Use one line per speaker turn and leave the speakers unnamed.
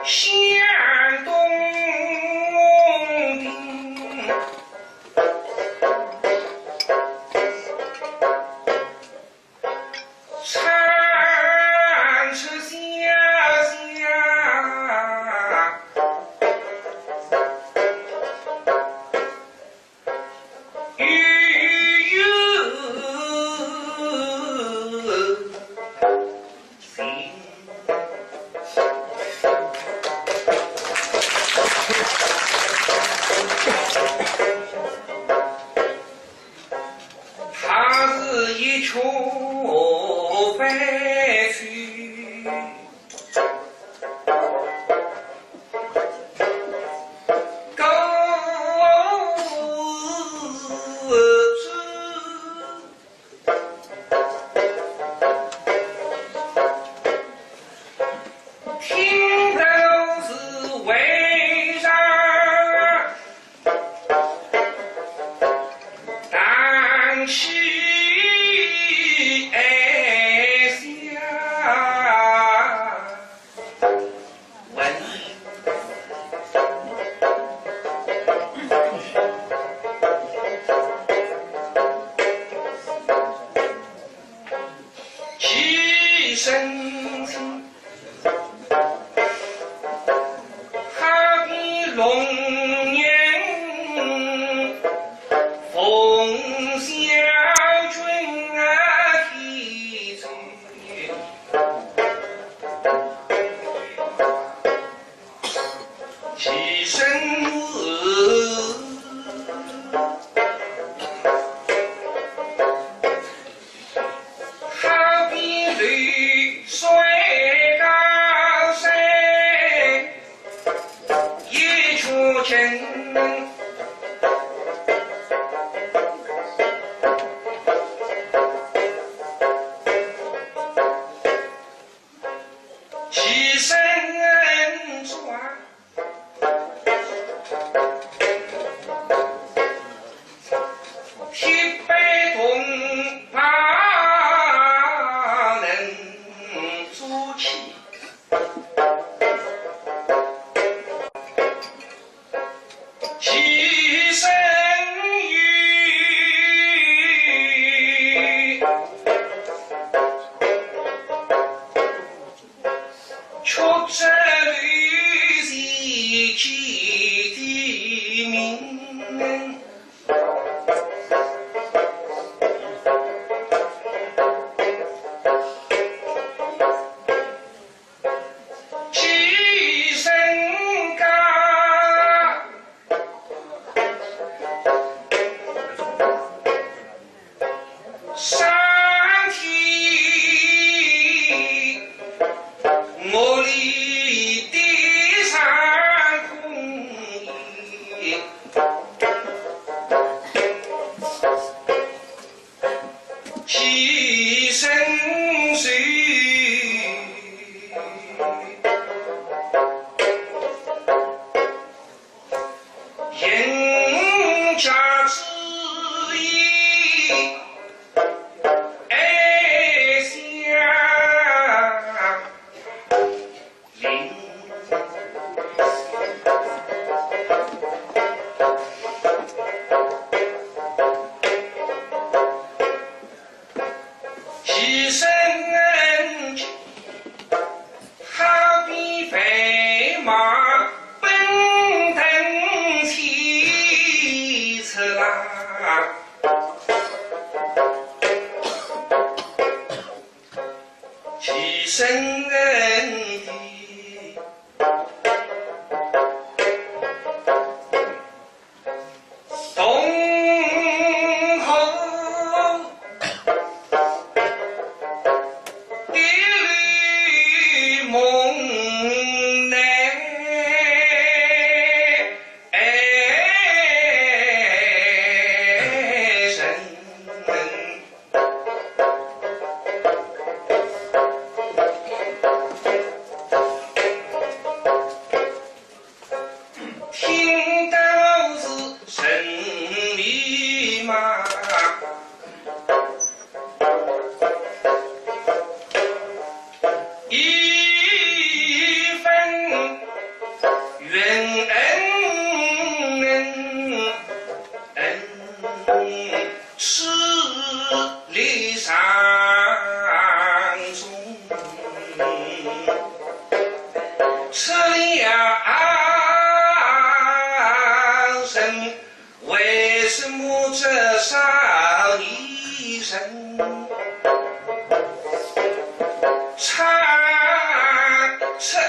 向东顶，长吃小巷，欲有心。他是一群废墟，狗子听着都是为啥？当起爱下问，其身心好比龙年风小军啊提出，其身好比绿水高山，一出尘。其身转，铁背铜炮能筑起，其身语出这旅行去的名，其身高，上天我立地上空意，其身水。人家之意爱下灵，其身好比飞马奔腾汽车啦，其身的东后的绿梦南。人是理上中，此两生为什么这少一生？长城